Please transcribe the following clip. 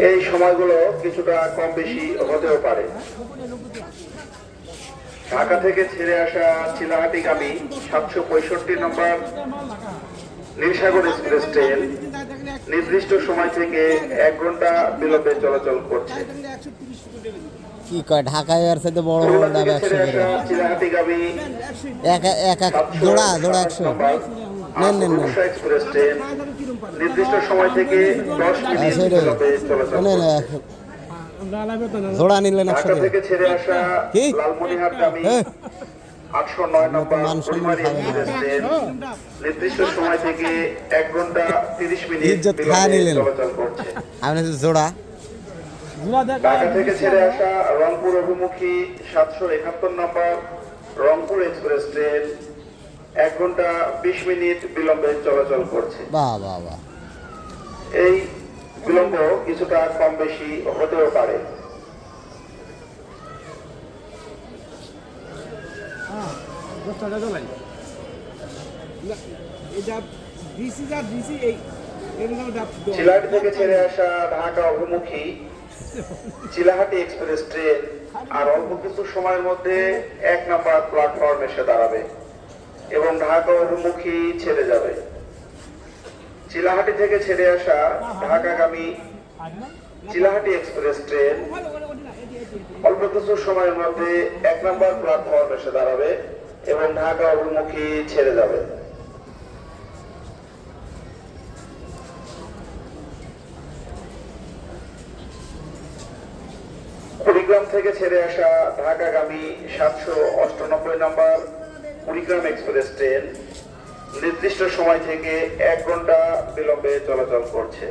এই সময়গুলো কিছুটা কম বেশি হতেও পারে। ঢাকা থেকে ছেড়ে আসা চিলাহাটিগামী 765 নম্বর নীলসাগর এক্সপ্রেস ট্রেন নির্দিষ্ট সময় থেকে 1 ঘন্টা বিলম্বে চলাচল করছে। কি কয় ঢাকায় এর সাথে বড় বড় ডাব 100 করে চিলাহাটিগামী এক জোড়া 100 নেন নেন নেন এক্সপ্রেস ট্রেন নির্দিষ্ট সময় থেকে 10 মিনিট বিলম্বে চলাচল করছে। জোড়া নিলেন ঢাকা 100 থেকে ছেড়ে আসা কি লালমনিরহাটগামী 809 নম্বর পরিবাহী এক্সপ্রেস ট্রেন নির্দিষ্ট সময় থেকে 1 ঘন্টা 30 মিনিট ইজ্জত খায়া বিলম্বে নিলেন। চলাচল করছে। আপনি জোড়া ঢাকা থেকে ছেড়ে আসা রংপুর অভিমুখী 771 নম্বর রংপুর এক্সপ্রেস ট্রেন 1 ঘন্টা 20 মিনিট বিলম্বে চলাচল করছে। বাহ বাহ বাহ এই বিলম্ব কিছুটা কম বেশি হতেও পারে। চিলাহাটি থেকে ছেড়ে আসা ঢাকা অভিমুখী চিলাহাটি এক্সপ্রেস ট্রেন আর অল্প কিছু সময়ের মধ্যে 1 নম্বর প্ল্যাটফর্মে এসে দাঁড়াবে এবং ঢাকা অভিমুখী ছেড়ে যাবে। চিলাহাটি থেকে ছেড়ে আসা ঢাকাগামী চিলাহাটি এক্সপ্রেস ট্রেন অল্প কিছু সময়ের মধ্যে 1 নম্বর প্ল্যাটফর্মে এসে দাঁড়াবে এবং ঢাকা অভিমুখী ছেড়ে যাবে। কুড়িগ্রাম থেকে ছেড়ে আসা ঢাকাগামী 798 নম্বর কুড়িগ্রাম এক্সপ্রেস ট্রেন নির্দিষ্ট সময় থেকে 1 ঘন্টা বিলম্বে চলাচল করছে।